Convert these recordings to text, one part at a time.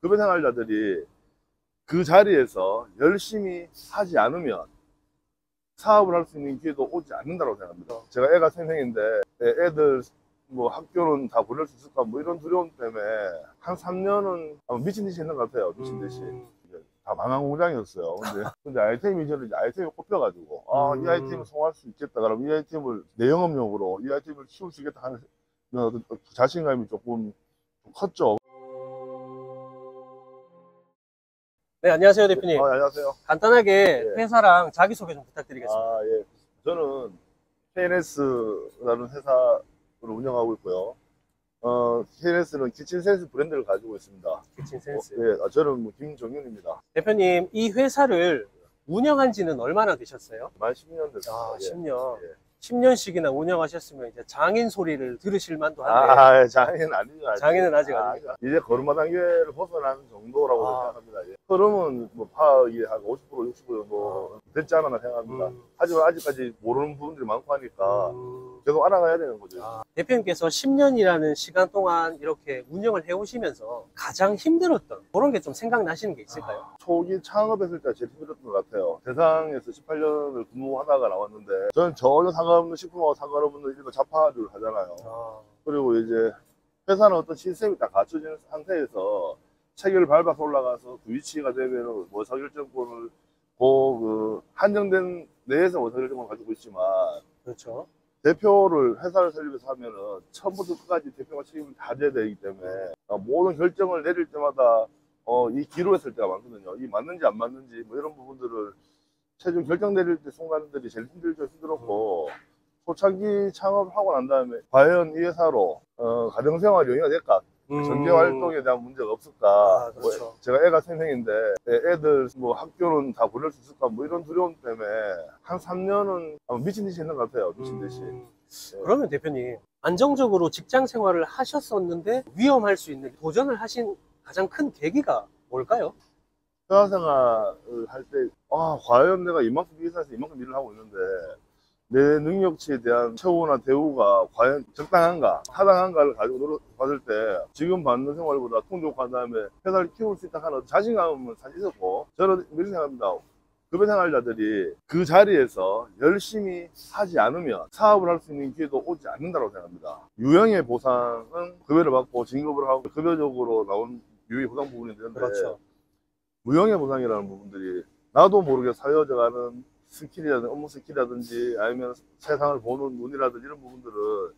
급여 생활자들이 그 자리에서 열심히 하지 않으면 사업을 할 수 있는 기회도 오지 않는다고 생각합니다. 제가 애가 3명인데 애들 뭐 학교는 다 보낼 수 있을까 뭐 이런 두려움 때문에 한 3년은 미친 듯이 했는 것 같아요. 미친 듯이. 다 망한 공장이었어요. 근데 아이템이 저는 이제 아이템이 꼽혀가지고 이 아이템을 성공할 수 있겠다. 그럼 이 아이템을 내 영업용으로 이 아이템을 키울 수 있겠다 하는 자신감이 조금 컸죠. 네, 안녕하세요, 대표님. 안녕하세요. 간단하게 예. 회사랑 자기소개 좀 부탁드리겠습니다. 예. 저는 KNS라는 회사를 운영하고 있고요. KNS는 키친센스 브랜드를 가지고 있습니다. 키친센스. 예, 저는 뭐 김종윤입니다. 대표님, 이 회사를 운영한 지는 얼마나 되셨어요? 만 10년 됐습니다. 아, 예. 10년. 예. 10년씩이나 운영하셨으면 이제 장인 소리를 들으실 만도 한데. 장애는 아니죠. 장애는 아직 아니죠. 이제 걸음마 단계를 벗어나는 정도라고 생각합니다. 예. 흐름은 뭐 파악이 한 50%, 60% 뭐 됐지 않았나 생각합니다. 하지만 아직까지 모르는 부분들이 많고 하니까 계속 알아가야 되는 거죠. 대표님께서 10년이라는 시간 동안 이렇게 운영을 해오시면서 가장 힘들었던 그런 게 좀 생각나시는 게 있을까요? 초기 창업했을 때 제일 힘들었던 것 같아요. 대상에서 18년을 근무하다가 나왔는데 저는 전혀 상관없는 식품하고 상관없는 이런 자파를 하잖아요. 그리고 이제 회사는 어떤 시스템이 다 갖춰진 상태에서 체계를 밟아서 올라가서 그 위치가 되면 의사결정권을 그 한정된 내에서 의사결정권을 가지고 있지만 그렇죠. 대표를 회사를 설립해서 하면은 처음부터 끝까지 대표가 책임을 다 져야 되기 때문에 모든 결정을 내릴 때마다 이 기로했을 때가 많거든요. 이 맞는지 안 맞는지 뭐 이런 부분들을 최종 결정 내릴 때 순간들이 제일 힘들었고 초창기 창업하고 난 다음에 과연 이 회사로 가정생활 영위가 될까? 전개 활동에 대한 문제가 없을까? 그렇죠. 뭐 제가 애가 3명인데 애들 뭐 학교는 다 보낼 수 있을까? 뭐 이런 두려움 때문에 한 3년은 미친 듯이 했는 것 같아요. 미친 듯이. 그러면 대표님, 안정적으로 직장 생활을 하셨었는데 위험할 수 있는 도전을 하신 가장 큰 계기가 뭘까요? 회사 생활을 할 때 과연 내가 이만큼 이 회사에서 이만큼 일을 하고 있는데 내 능력치에 대한 처우나 대우가 과연 적당한가, 타당한가를 가지고 봤을 때 지금 받는 생활보다 풍족한 다음에 회사를 키울 수 있다 하는 자신감은 사실 있었고, 저는 이렇게 생각합니다. 급여 생활자들이 그 자리에서 열심히 하지 않으면 사업을 할 수 있는 기회도 오지 않는다고 생각합니다. 유형의 보상은 급여를 받고 진급을 하고 급여적으로 나온 유형의 보상 부분이 되는데, 그렇죠. 무형의 보상이라는 부분들이 나도 모르게 사여져가는 스킬이라든지 업무 스킬이라든지 아니면 세상을 보는 눈이라든지 이런 부분들을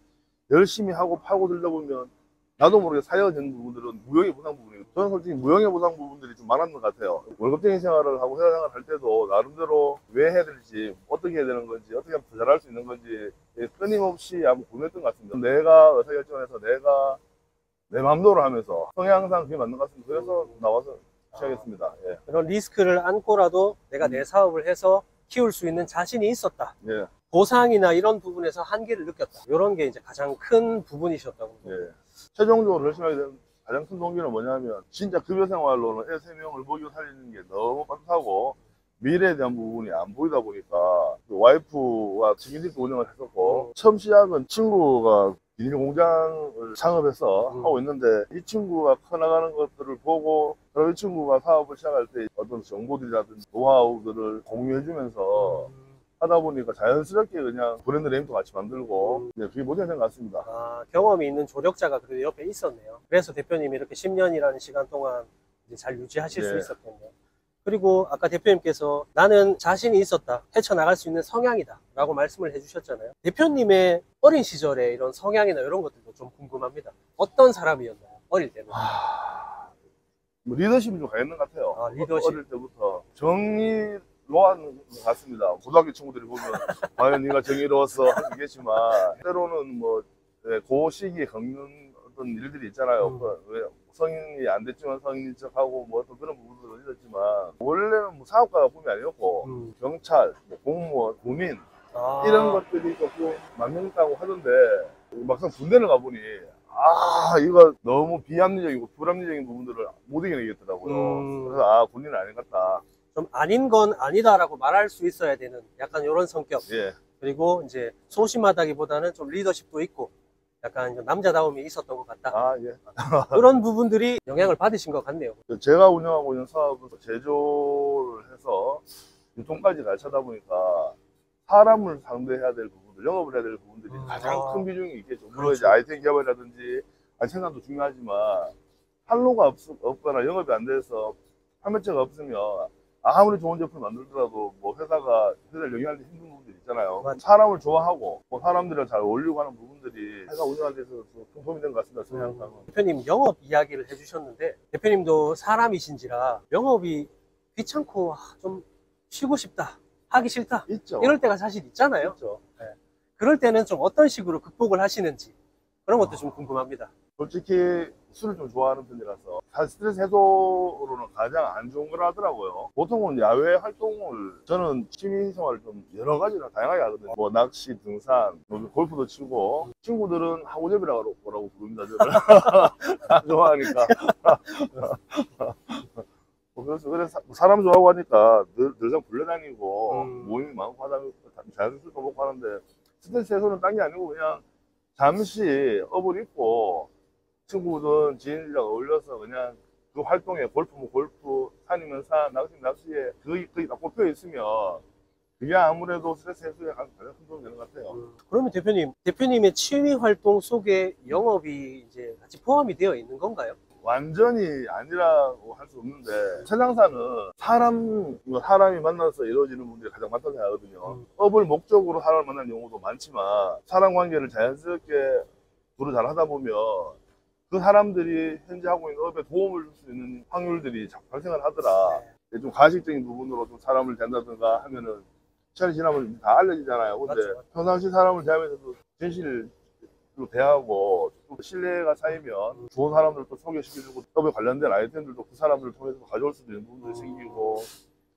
열심히 하고 파고 들다 보면 나도 모르게 사여지는 부분들은 무형의 보상 부분이에요. 저는 솔직히 무형의 보상 부분들이 좀 많았던 것 같아요. 월급쟁이 생활을 하고 회사 생활을 할 때도 나름대로 왜 해야 될지, 어떻게 해야 되는 건지, 어떻게 하면 더 잘할 수 있는 건지 끊임없이 한번 고민했던 것 같습니다. 내가 의사결정해서 내가 내 마음대로 하면서 성향상 그게 맞는 것 같습니다. 그래서 나와서 시작했습니다. 예. 그런 리스크를 안고라도 내가 내 사업을 해서 키울 수 있는 자신이 있었다. 예. 보상이나 이런 부분에서 한계를 느꼈다. 이런 게 이제 가장 큰 부분이셨다고. 예. 최종적으로 열심히 하게 된 가장 큰 동기는 뭐냐면 진짜 급여 생활로는 애 3명을 먹여 살리는 게 너무 빡빡하고 미래에 대한 부분이 안 보이다 보니까 그 와이프와 직인직도 운영을 했었고 처음 시작은 친구가 비닐 공장을 창업해서 하고 있는데 이 친구가 커나가는 것들을 보고 그럼 이 친구가 사업을 시작할 때 어떤 정보들이라든지 노하우들을 공유해주면서 하다 보니까 자연스럽게 그냥 브랜드 네임도 같이 만들고 그게 모델이 된 것 같습니다. 경험이 있는 조력자가 그래도 옆에 있었네요. 그래서 대표님이 이렇게 10년이라는 시간 동안 이제 잘 유지하실 수 있었겠네요. 그리고 아까 대표님께서 나는 자신이 있었다, 헤쳐나갈 수 있는 성향이다 라고 말씀을 해주셨잖아요. 대표님의 어린 시절에 이런 성향이나 이런 것들도 좀 궁금합니다. 어떤 사람이었나요? 어릴 때는? 뭐 리더십이 좀 강했는 것 같아요. 리더십. 어릴 때부터 정의로운 것 같습니다. 고등학교 친구들이 보면 과연 네가 정의로웠어 하겠지만 때로는 뭐 그 시기에 겪는 어떤 일들이 있잖아요. 왜 성인이 안 됐지만 성인인 척하고 뭐 어떤 그런 부분들은 있었지만 원래는 뭐 사업가가 꿈이 아니었고 경찰, 뭐 공무원, 군인 이런 것들이 조금 만족했다고 하던데 막상 군대를 가보니 이거 너무 비합리적이고 불합리적인 부분들을 못 이겨내겠더라고요. 그래서 군인은 아닌 것 같다. 좀 아닌 건 아니다라고 말할 수 있어야 되는 약간 이런 성격. 예. 그리고 이제 소심하다기보다는 좀 리더십도 있고 약간 좀 남자다움이 있었던 것 같다. 아, 예. 그런 부분들이 영향을 받으신 것 같네요. 제가 운영하고 있는 사업은 제조를 해서 유통까지 잘 차다 보니까 사람을 상대해야 될 부분들, 영업을 해야 될 부분들이 가장 큰 비중이 있겠죠. 물론 이제 그렇죠. 아이템 개발이라든지 생산도 중요하지만 판로가 없거나 영업이 안 돼서 판매처가 없으면 아무리 좋은 제품을 만들더라도 뭐 회사를 영위하기 힘든 부분들이 있잖아요. 맞- 사람을 좋아하고 뭐 사람들이랑 잘 어울리고 하는 부분들이 회사 운영하는 데서 큰 도움이 된 것 같습니다. 성향상은. 대표님 영업 이야기를 해주셨는데 대표님도 사람이신지라 영업이 귀찮고 좀 쉬고 싶다, 하기 싫다 있죠. 이럴 때가 사실 있잖아요. 있죠. 그럴 때는 좀 어떤 식으로 극복을 하시는지 그런 것도 좀 궁금합니다. 솔직히 술을 좀 좋아하는 편이라서 사실 스트레스 해소로는 가장 안 좋은 거라 하더라고요. 보통은 야외 활동을 저는 취미 생활을 좀 여러 가지나 다양하게 하거든요. 뭐 낚시, 등산, 뭐 골프도 치고 친구들은 하구잡이라고 부릅니다. 저를 좋아하니까. 그래서 사람 좋아하고 하니까 늘상 불려다니고 모임이 많고 하다 보니까 자연스럽게 먹고 하는데 스트레스 해소는 딴 게 아니고 그냥 잠시 업을 잊고 친구든 지인이랑 어울려서 그냥 그 활동에 골프면 골프, 산이면 산, 낚시면 낚시에 거의 다 꼽혀 있으면 그게 아무래도 스트레스 해소에 가장 큰 도움이 되는 것 같아요. 그러면 대표님의 취미 활동 속에 영업이 이제 같이 포함이 되어 있는 건가요? 완전히 아니라고 할 수 없는데 세상사는 사람이 만나서 이루어지는 분들이 가장 많다고 생각하거든요. 업을 목적으로 사람을 만나는 경우도 많지만 사람 관계를 자연스럽게 두루 잘 하다 보면 그 사람들이 현재 하고 있는 업에 도움을 줄 수 있는 확률들이 자꾸 발생을 하더라. 좀 가식적인 부분으로 좀 사람을 대한다든가 하면은 시간이 지나면 다 알려지잖아요. 근데 맞죠. 평상시 사람을 대하면서도 진실로 대하고 또 신뢰가 쌓이면 좋은 사람들도 소개시켜주고 업에 관련된 아이템들도 그 사람들을 통해서 가져올 수도 있는 부분들이 생기고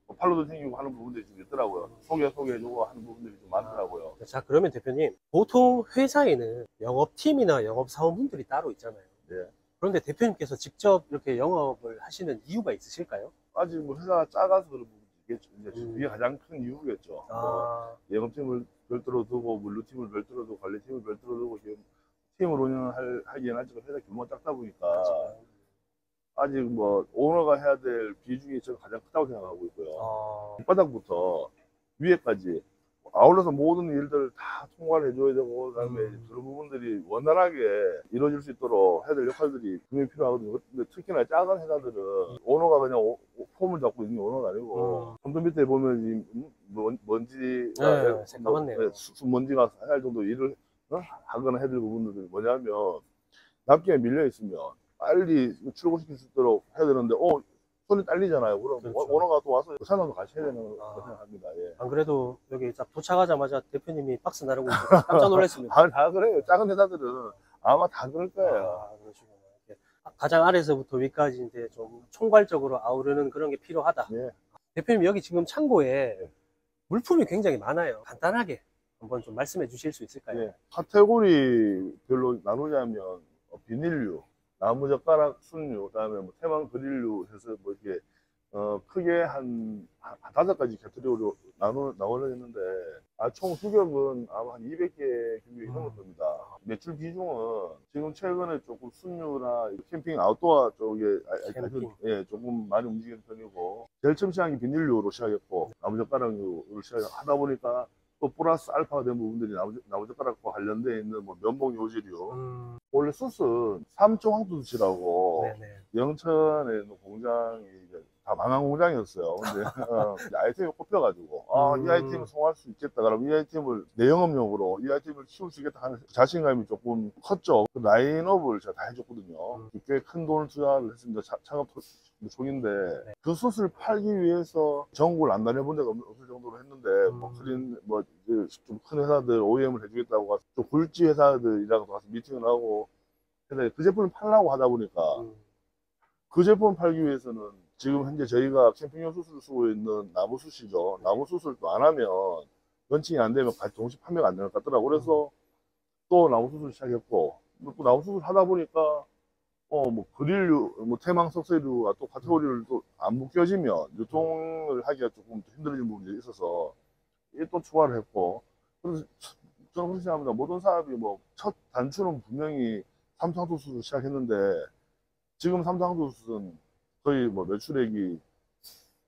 뭐 팔로도 생기고 하는 부분들이 좀 있더라고요. 소개해주고 하는 부분들이 좀 많더라고요. 자, 그러면 대표님, 보통 회사에는 영업팀이나 영업사원분들이 따로 있잖아요. 예. 그런데 대표님께서 직접 이렇게 영업을 하시는 이유가 있으실까요? 아직 뭐 회사가 작아서 그런 부분이겠죠. 이제 그게 가장 큰 이유겠죠. 뭐 아, 영업팀을 별도로 두고 물류팀을 별도로 두고 관리팀을 별도로 두고 지금 팀을 운영하기에는 아직 회사 규모가 작다 보니까 맞아요. 아직 뭐 오너가 해야 될 비중이 저는 가장 크다고 생각하고 있고요. 밑바닥부터 위에까지 아울러서 모든 일들을 다 통과를 해줘야 되고 그다음에 그런 부분들이 원활하게 이루어질 수 있도록 해야 될 역할들이 분명히 필요하거든요. 근데 특히나 작은 회사들은 오너가 그냥 폼을 잡고 있는 게 오너가 아니고 손도 밑에 보면 먼지가 새까맣네요. 먼지가 할 정도 일을 하거나 해야 될 부분들이 뭐냐면 납기에 밀려 있으면 빨리 출고시킬 수 있도록 해야 되는데 손이 딸리잖아요. 그럼 그렇죠. 오너가 또 와서 사람도 같이 해야 되는 거 생각합니다. 예. 안 그래도 여기 딱 도착하자마자 대표님이 박스 나르고 있어서 깜짝 놀랐습니다. 다 그래요. 작은 회사들은 아마 다 그럴 거예요. 그러시구나. 이렇게 가장 아래서부터 위까지 이제 좀 총괄적으로 아우르는 그런 게 필요하다. 예. 대표님 여기 지금 창고에 물품이 굉장히 많아요. 간단하게 한번 좀 말씀해 주실 수 있을까요? 예. 카테고리별로 나누자면 비닐류, 나무젓가락, 순류, 그다음에 뭐 태망 그릴류 해서 뭐 이렇게 크게 한 5가지 카테고리로 나눠졌는데 총 수격은 아마 한 200개 규모에 넘을 겁니다. 매출 비중은 지금 최근에 조금 순류나 캠핑 아웃도어 쪽에 캠핑. 예, 조금 많이 움직이는 편이고 제일 처음 시작한 게 비닐류로 시작했고 나무젓가락류로 시작하다 보니까 또 플러스 알파가 된 부분들이 나무젓가락과 관련되어 있는 뭐 면봉 요지류 원래 숯은 삼초 황토수치라고 네네. 영천에 있는 공장이 이제 다 망한 공장이었어요. 근데 이제 아이템이 꼽혀가지고 이 아이템을 송할 수 있겠다. 그럼 이 아이템을 내 영업용으로 이 아이템을 키울 수 있겠다 하는 자신감이 조금 컸죠. 그 라인업을 제가 다 해줬거든요. 꽤 큰 돈을 투자를 했습니다. 창업 초기인데 그 숯을 팔기 위해서 전국을 안 다녀본 데가 없을 정도로 했는데 좀 큰 회사들 OEM을 해주겠다고 가서 좀 굴지 회사들이랑 가서 미팅을 하고 근데 그 제품을 팔려고 하다 보니까 그 제품을 팔기 위해서는 지금 현재 저희가 캠핑용 숯을 쓰고 있는 나무숯이죠. 나무숯을 또 안 하면 런칭이 안 되면 동시 판매가 안 되는 것 같더라고요. 그래서 또 나무숯을 시작했고 또 나무숯을 하다 보니까 뭐 그릴류, 뭐 태망 석쇠류가 또 카테고리를 또 안 묶여지면 유통을 하기가 조금 힘들어진 부분이 있어서 이게 또 추가를 했고 그래서 저는 그렇게 생각합니다. 모든 사업이 뭐 첫 단추는 분명히 삼성항공수를 시작했는데 지금 삼성항공수는 거의 뭐 매출액이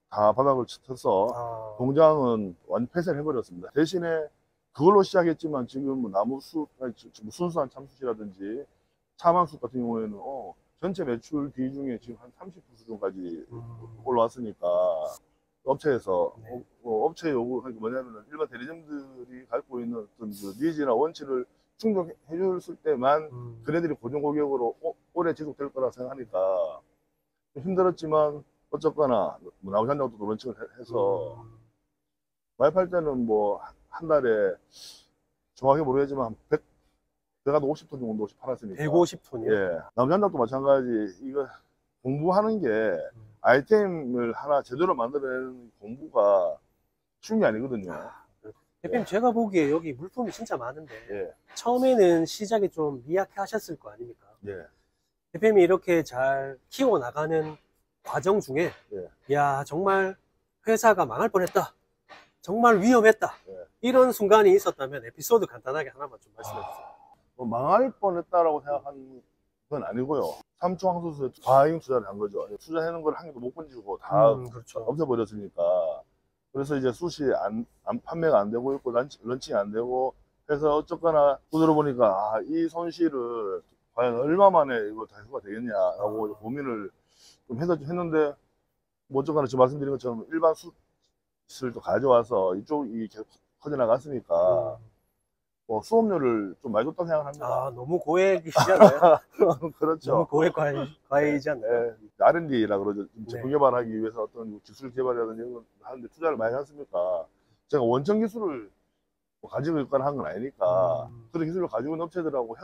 다 바닥을 쳐서 아, 공장은 완전 폐쇄를 해버렸습니다. 대신에 그걸로 시작했지만 지금 뭐 나무수, 아니, 순수한 참숯이라든지 차만숯 같은 경우에는 전체 매출 비중에 지금 한 30% 수준까지 올라왔으니까 업체에서 네. 업체 요구 그러니까 뭐냐면은 일반 대리점들이 갖고 있는 어떤 그 니즈나 원치를 충족해 줄 때만 그네들이 고정 고객으로 오래 지속될 거라 생각하니까 좀 힘들었지만 어쨌거나 뭐 나오지 않냐고 또 런칭을 해서 많이 팔 때는 뭐 한 달에 정확히 모르겠지만 100, 내가 50톤 정도씩 팔았으니까 150톤이요? 예 나오지 않냐고 마찬가지 이거 공부하는 게 아이템을 하나 제대로 만들어내는 공부가 쉬운 게 아니거든요. 대표님, 제가 보기에 여기 물품이 진짜 많은데, 예, 처음에는 시작이 좀 미약해 하셨을 거 아닙니까? 예, 대표님이 이렇게 잘 키워나가는 과정 중에, 야, 정말 회사가 망할 뻔했다. 정말 위험했다. 예. 이런 순간이 있었다면 에피소드 간단하게 하나만 좀 말씀해 주세요. 뭐 망할 뻔했다라고 생각한 건 아니고요. 삼초항소수에 과잉 투자를 한 거죠. 투자하는 걸 한 개도 못 건지고 다 그렇죠. 없애버렸으니까. 그래서 이제 숯이 판매가 안 되고 있고, 런칭이 안 되고, 해서 어쨌거나 두드려 보니까, 이 손실을 과연 얼마 만에 이거 다 해소가 되겠냐라고 고민을 좀 했는데, 뭐 어쨌거나 지금 말씀드린 것처럼 일반 숯을 또 가져와서 이쪽이 계속 커져나갔으니까, 뭐 수업료를 좀 많이 줬다고 생각합니다. 너무 고액이시잖아요. 그렇죠. 너무 고액 과외이지 않나요? R&D라 그러죠. 제품 네. 개발하기 위해서 어떤 기술 개발이라든지 이런 걸 하는데 투자를 많이 했습니까? 제가 원천 기술을 뭐 가지고 있거나 한 건 아니니까 그런 기술을 가지고 있는 업체들하고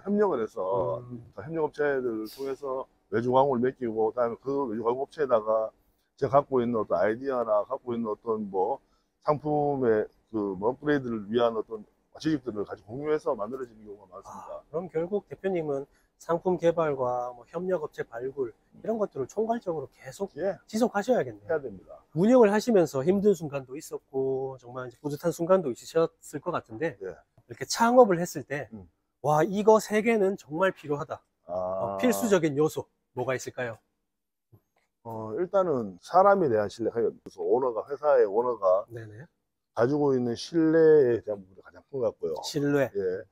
협력을 해서 협력업체들을 통해서 외주광고를 맡기고 그다음에 그 외주광고 업체에다가 제가 갖고 있는 어떤 아이디어나 갖고 있는 어떤 뭐 상품의 그 뭐 업그레이드를 위한 어떤 지식들을 같이 공유해서 만들어지는 경우가 많습니다. 그럼 결국 대표님은 상품 개발과 뭐 협력업체 발굴 이런 것들을 총괄적으로 계속 예, 지속하셔야겠네요. 해야 됩니다. 운영을 하시면서 힘든 순간도 있었고 정말 이제 뿌듯한 순간도 있으셨을 것 같은데 예. 이렇게 창업을 했을 때 와, 이거 세 개는 정말 필요하다. 필수적인 요소 뭐가 있을까요? 일단은 사람에 대한 신뢰, 그래서 회사의 오너가 네네. 가지고 있는 신뢰에 대한 부분이 가장 큰 것 같고요. 신뢰. 예.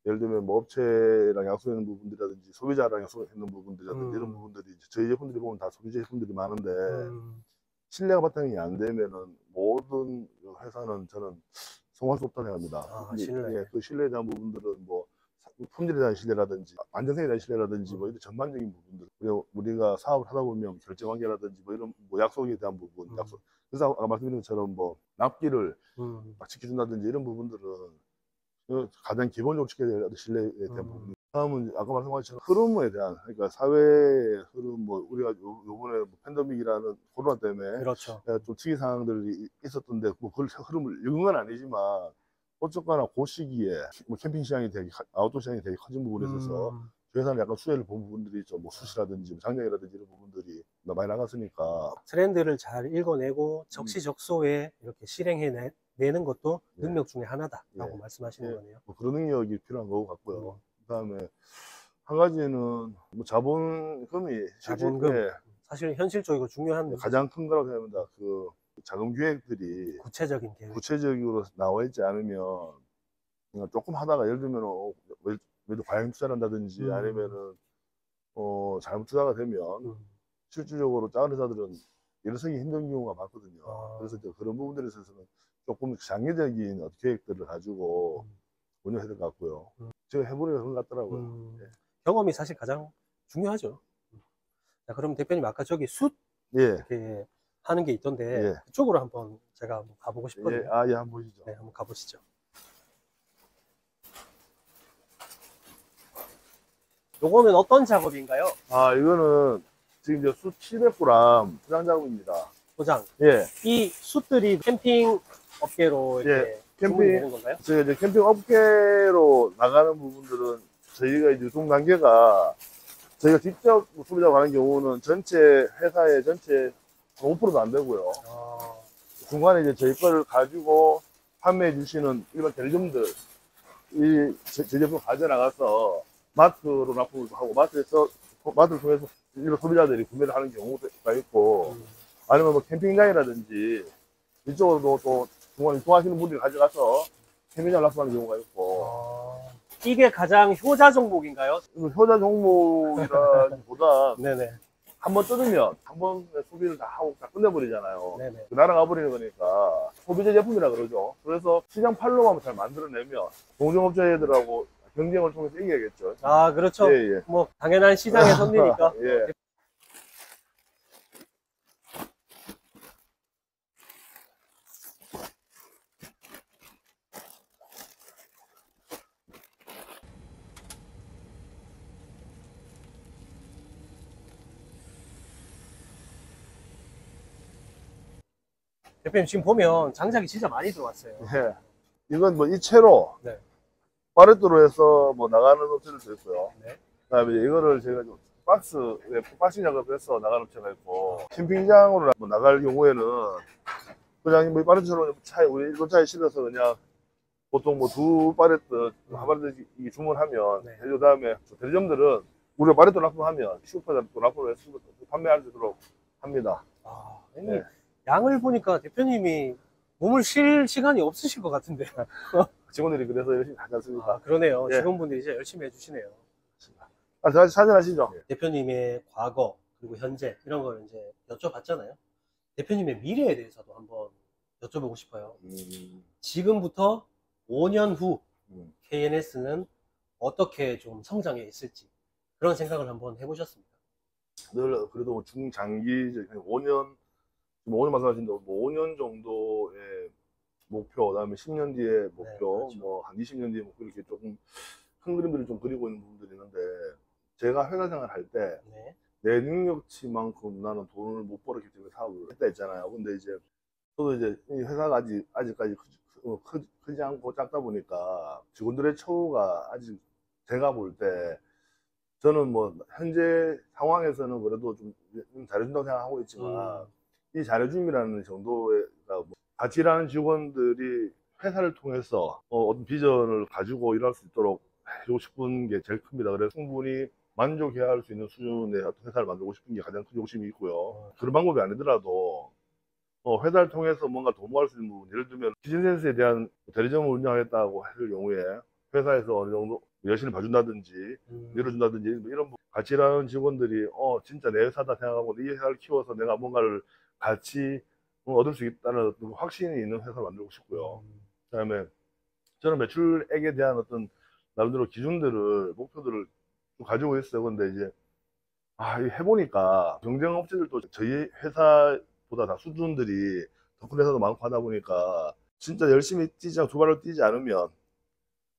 예를 들면 뭐 업체랑 약속하는 부분들이라든지 소비자랑 약속하는 부분들이라든지 이런 부분들이 저희 제품들이 보면 다 소비 제품들이 많은데 신뢰가 바탕이 안 되면은 모든 회사는 저는 성공할 수 없다고 생각합니다. 신뢰. 예, 그 신뢰에 대한 부분들은 뭐 품질에 대한 신뢰라든지 안전성에 대한 신뢰라든지 뭐 이런 전반적인 부분들 그리고 우리가 사업을 하다 보면 결제관계라든지 뭐 이런 뭐 약속에 대한 부분 약속 그래서 아까 말씀드린 것처럼 뭐 납기를 막 지켜준다든지 이런 부분들은 가장 기본적으로 지켜야 될 신뢰에 대한 부분. 다음은 아까 말씀하신 것처럼 흐름에 대한 그러니까 사회의 흐름 뭐 우리가 요번에 뭐 팬데믹이라는 코로나 때문에 그렇죠. 좀 특이 상황들이 있었던데 뭐 그걸 흐름을 읽은 건 아니지만 어쨌거나 그 시기에 뭐 캠핑 시장이 되게 아웃도어 시장이 되게 커진 부분에 있어서 저희 회사는 약간 수혜를 본 부분들이 있죠. 뭐 숯이라든지 뭐 장작이라든지 이런 부분들이 많이 나갔으니까 트렌드를 잘 읽어내고 적시적소에 이렇게 실행해내는 것도 능력 중에 하나다라고 말씀하시는 거네요. 뭐 그런 능력이 필요한 것 같고요. 그다음에 한 가지는 뭐 자본금이 자본금. 예, 사실 현실적이고 중요한 문제죠. 가장 큰 거라고 생각합니다. 그 자금 계획들이 구체적인 계획. 구체적으로 나와 있지 않으면 그냥 조금 하다가 예를 들면 외도 과잉 투자를 한다든지 아니면은 잘못 투자가 되면 실질적으로 작은 회사들은 일어서기 힘든 경우가 많거든요. 그래서 이제 그런 부분들에 있어서는 조금 장기적인 계획들을 가지고 운영해야 될 것 같고요. 제가 해보니까 그런 것 같더라고요. 예. 경험이 사실 가장 중요하죠. 자, 그럼 대표님 아까 저기 숯 예. 이렇게 하는 게 있던데 예. 그쪽으로 한번 제가 한번 가보고 싶거든요. 예, 한번 보시죠. 네, 한번 가보시죠. 요거는 어떤 작업인가요? 이거는 지금 이제 숯 700g 포장 작업입니다. 포장. 예. 이 숯들이 캠핑 업계로 이렇게 주문이 되는 건가요? 저희가 이제 캠핑 업계로 나가는 부분들은 저희가 이제 유통 단계가 저희가 직접 소비자 가는 경우는 전체 회사의 전체 5%도 안 되고요. 중간에 이제 저희 거를 가지고 판매해 주시는 일반 대리점들 제 제품 가져나가서 마트로 납품을 하고 마트를 통해서 이런 소비자들이 구매를 하는 경우가 있고 아니면 뭐 캠핑장이라든지 이쪽으로도 또 중간에 좋아하시는 분들이 가져가서 캠핑장 납품하는 경우가 있고 이게 가장 효자 종목인가요? 효자 종목이라기보다 네네. 한번 뜯으면 한 번에 소비를 다 하고 다 끝내버리잖아요. 네네. 날아가 버리는 거니까 소비재 제품이라 그러죠. 그래서 시장 팔로만 잘 만들어내면 동종업체들하고 경쟁을 통해서 이겨야겠죠. 아, 그렇죠. 예, 예. 뭐, 당연한 시장의 선리니까. 예. 대표님, 지금 보면 장작이 진짜 많이 들어왔어요. 예. 이건 뭐 이체로 네. 파레트로 해서 뭐 나가는 업체들도 있고요. 네. 그다음에 이거를 제가 좀 박싱 작업해서 나가는 업체가 있고 캠핑장으로 뭐 나갈 경우에는 그냥 뭐 파레트로 차에 우리 일본 차에 실어서 그냥 보통 뭐 두 파레트 한 파레트 이게 주문하면 네. 해주 다음에 대리점들은 우리가 파레트 납품하면 슈퍼에다 또 납품을 해서 판매할 수 있도록 합니다. 아, 네. 양을 보니까 대표님이 몸을 쉴 시간이 없으실 것 같은데. 직원들이 그래서 열심히 하지 않습니까? 아, 그러네요. 예. 직원분들이 진짜 열심히 해주시네요. 사진 하시죠. 대표님의 과거, 그리고 현재, 이런 걸 이제 여쭤봤잖아요. 대표님의 미래에 대해서도 한번 여쭤보고 싶어요. 지금부터 5년 후 KNS는 어떻게 좀 성장해 있을지 그런 생각을 한번 해보셨습니까? 늘 그래도 뭐 중장기 5년 5년 말씀하신데 뭐 5년 정도의 목표, 그다음에 10년 뒤에 목표, 네, 그렇죠. 뭐 한 20년 뒤에 목표 이렇게 조금 큰 그림들을 좀 그리고 있는 부분들이 있는데 제가 회사 생활 할 때 내 네. 능력치만큼 나는 돈을 못 벌었기 때문에 사업을 했다 했잖아요. 근데 이제 저도 이제 이 회사가 아직까지 크지 않고 작다 보니까 직원들의 처우가 아직 제가 볼 때 저는 뭐 현재 상황에서는 그래도 좀 잘해준다고 생각하고 있지만 이 잘해줌이라는 정도가 뭐 같이 일하는 직원들이 회사를 통해서 어떤 비전을 가지고 일할 수 있도록 해주고 싶은 게 제일 큽니다. 그래서 충분히 만족해야 할 수 있는 수준의 어떤 회사를 만들고 싶은 게 가장 큰 욕심이 있고요. 그런 방법이 아니더라도 회사를 통해서 뭔가 도모할 수 있는 부분, 예를 들면 비즈니스에 대한 대리점을 운영하겠다고 할 경우에 회사에서 어느 정도 여신을 봐준다든지 밀어준다든지 뭐 이런 같이 일하는 직원들이 진짜 내 회사다 생각하고 이 회사를 키워서 내가 뭔가를 같이 얻을 수 있다는 어떤 확신이 있는 회사를 만들고 싶고요. 그다음에 저는 매출액에 대한 어떤 나름대로 기준들을 목표들을 좀 가지고 있어요. 근데 이제 이거 해보니까 경쟁 업체들도 저희 회사보다 다 수준들이 더 큰 회사도 많고 하다 보니까 진짜 열심히 두 발로 뛰지 않으면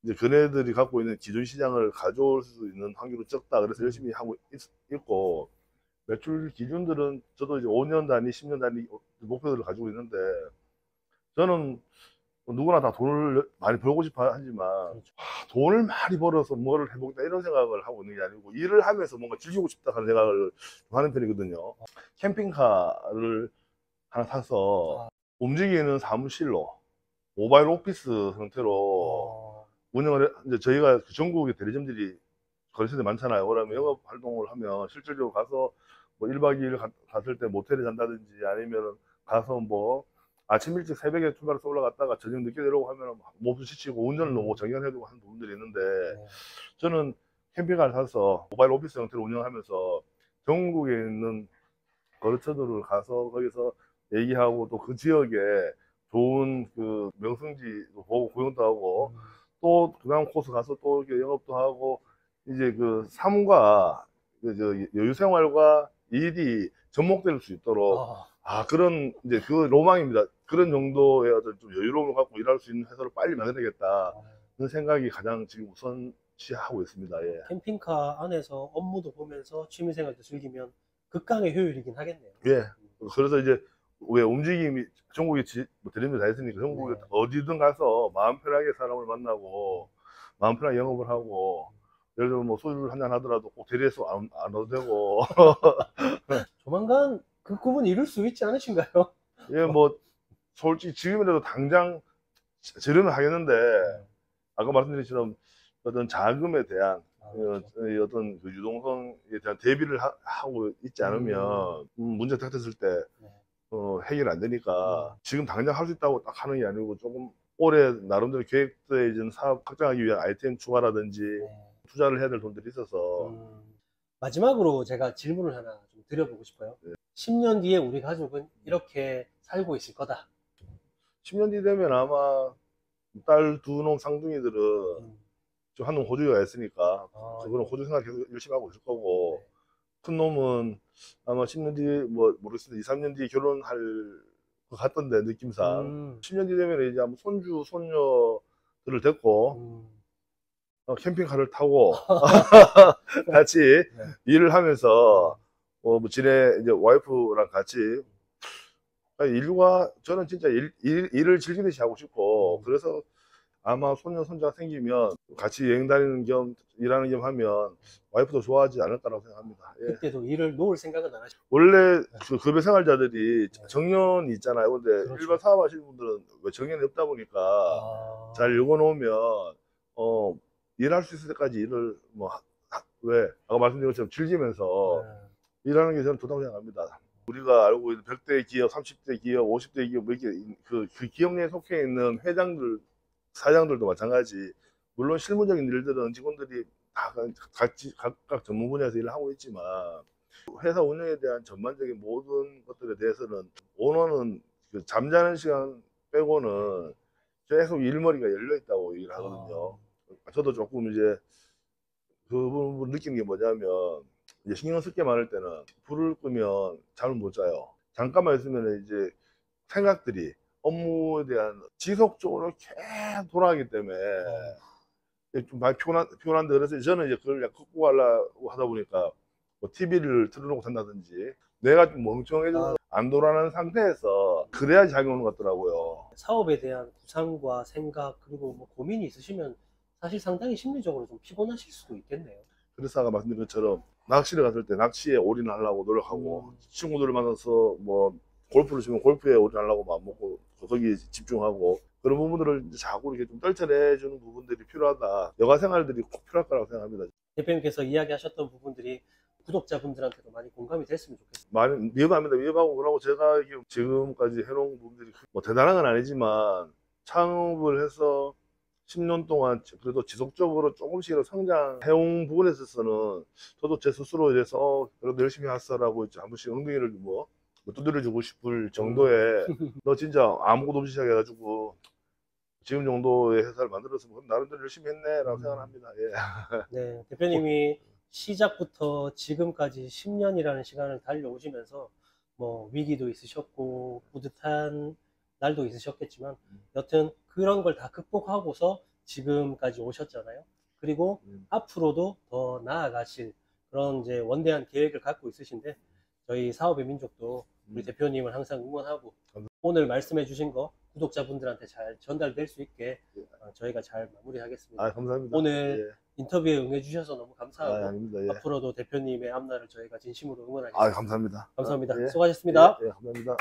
이제 걔네들이 갖고 있는 기존 시장을 가져올 수 있는 확률이 적다. 그래서 열심히 하고 있고 매출 기준들은 저도 이제 5년 단위, 10년 단위 목표들을 가지고 있는데 저는 누구나 다 돈을 많이 벌고 싶어 하지만 돈을 많이 벌어서 뭐를 해보겠다 이런 생각을 하고 있는 게 아니고 일을 하면서 뭔가 즐기고 싶다 하는 생각을 하는 편이거든요. 캠핑카를 하나 사서 움직이는 사무실로 모바일 오피스 형태로 운영을 이제 저희가 전국에 대리점들이 거래처들이 많잖아요. 그러면 영업 활동을 하면 실질적으로 가서 뭐 1박 2일 갔을 때 모텔에 잔다든지 아니면 가서 뭐 아침 일찍 새벽에 출발해서 올라갔다가 저녁 늦게 내려오고 하면 몸도 지치고 운전을 너무 정연해두고 하는 부분들이 있는데 저는 캠핑카를 사서 모바일 오피스 형태로 운영하면서 전국에 있는 거래처들을 가서 거기서 얘기하고 또 그 지역에 좋은 그 명승지도 보고 구경도 하고 또 그다음 코스 가서 또 이렇게 영업도 하고 이제 그 삶과 여유 생활과 일이 접목될 수 있도록 그런 이제 그 로망입니다. 그런 정도의 어떤 좀 여유로움을 갖고 일할 수 있는 회사를 빨리 만들어야겠다. 그런 생각이 가장 지금 우선시하고 있습니다. 예. 캠핑카 안에서 업무도 보면서 취미생활도 즐기면 극강의 효율이긴 하겠네요. 예. 그래서 이제 왜 움직임이 전국에 뭐 대리점이 다 있으니까 전국에 어디든 가서 마음 편하게 사람을 만나고 마음 편하게 영업을 하고 예를 들면 뭐 소주를 한잔 하더라도 꼭 대리해서 안 와도 되고 조만간 그 꿈은 이룰 수 있지 않으신가요? 예, 뭐 솔직히 지금이라도 당장 재료는 하겠는데 아까 말씀드린 것처럼 어떤 자금에 대한 그렇죠. 어떤 그 유동성에 대한 대비를 하고 있지 않으면 문제가 닥쳤을 때 네. 해결 안 되니까 지금 당장 할 수 있다고 딱 하는 게 아니고 조금 올해 나름대로 계획되어 있는 사업 확장하기 위한 아이템 추가라든지 네. 투자를 해야 될 돈들이 있어서 마지막으로 제가 질문을 하나 좀 드려보고 싶어요. 네. 10년 뒤에 우리 가족은 이렇게 살고 있을 거다. 10년 뒤 되면 아마 딸 두 놈 쌍둥이들은 좀 한 놈 호주에 있으니까 그거는 호주 생활 계속 열심히 하고 있을 거고 네. 큰 놈은 아마 10년 뒤에 뭐 모르겠습니다. 2, 3년 뒤에 결혼할 것 같던데 느낌상 10년 뒤 되면 이제 아마 손주 손녀들을 데리고 캠핑카를 타고 같이 네. 일을 하면서 뭐 지네 이제 와이프랑 같이 일과 저는 진짜 일을 즐기듯이 하고 싶고 그래서 아마 손녀 손자가 생기면 같이 여행 다니는 겸 일하는 겸 하면 와이프도 좋아하지 않을까라고 생각합니다. 예. 그때도 일을 놓을 생각은 안 하시고. 원래 그 급여 생활자들이 정년이 있잖아요. 근데 그렇죠. 일반 사업하시는 분들은 왜 정년이 없다 보니까 잘 읽어놓으면 일할 수 있을 때까지 일을 뭐 왜 아까 말씀드린 것처럼 즐기면서 일하는 게 저는 좋다고 생각합니다. 우리가 알고 있는 100대 기업, 30대 기업, 50대 기업 뭐 이렇게 그 기업 내에 속해 있는 회장들, 사장들도 마찬가지. 물론 실무적인 일들은 직원들이 다 각각 전문 분야에서 일을 하고 있지만 회사 운영에 대한 전반적인 모든 것들에 대해서는 오너는 그 잠자는 시간 빼고는 계속 일머리가 열려 있다고 얘기를 하거든요. 저도 조금 이제 그 부분 느끼는 게 뭐냐면 이제 신경 쓸 게 많을 때는 불을 끄면 잠을 못 자요. 잠깐만 있으면 이제 생각들이 업무에 대한 지속적으로 계속 돌아가기 때문에 좀 많이 피곤한데 그래서 저는 이제 그걸 약간 극복하려고 하다 보니까 뭐 TV를 틀어놓고 산다든지 내가 좀 멍청해져서 안 돌아가는 상태에서 그래야 잠이 오는 것 같더라고요. 사업에 대한 구상과 생각 그리고 뭐 고민이 있으시면 사실 상당히 심리적으로 좀 피곤하실 수도 있겠네요. 그래서 아까 말씀드린 것처럼 낚시를 갔을 때 낚시에 올인하려고 노력하고 친구들을 만나서 뭐 골프를 치면 골프에 올인하려고 마음 먹고 거기에 집중하고 그런 부분들을 이제 자꾸 이렇게 좀 떨쳐내주는 부분들이 필요하다. 여가 생활들이 꼭 필요할 거라고 생각합니다. 대표님께서 이야기하셨던 부분들이 구독자분들한테도 많이 공감이 됐으면 좋겠습니다. 많이 위험합니다. 위험하고 그러고 제가 지금까지 해놓은 부분들이 뭐 대단한 건 아니지만 창업을 해서 10년 동안 그래도 지속적으로 조금씩이라도 성장해온 부분에 있어서는 저도 제 스스로에 대해서 그래도 열심히 했어라고 이제 한 번씩 엉덩이를 뭐 두드려주고 싶을 정도의 너 진짜 아무것도 없이 시작해가지고 지금 정도의 회사를 만들었으면 나름대로 열심히 했네라고 생각합니다. 예. 네, 대표님이 시작부터 지금까지 10년이라는 시간을 달려오시면서 뭐 위기도 있으셨고 뿌듯한 날도 있으셨겠지만 여튼 그런 걸 다 극복하고서 지금까지 오셨잖아요. 그리고 앞으로도 더 나아가실 그런 이제 원대한 계획을 갖고 있으신데 저희 사업의 민족도 우리 대표님을 항상 응원하고 오늘 말씀해 주신 거 구독자분들한테 잘 전달될 수 있게 저희가 잘 마무리하겠습니다. 아, 감사합니다. 오늘 인터뷰에 응해 주셔서 너무 감사하고 아닙니다. 예. 앞으로도 대표님의 앞날을 저희가 진심으로 응원하겠습니다. 아, 감사합니다. 감사합니다. 예. 수고하셨습니다. 예, 감사합니다.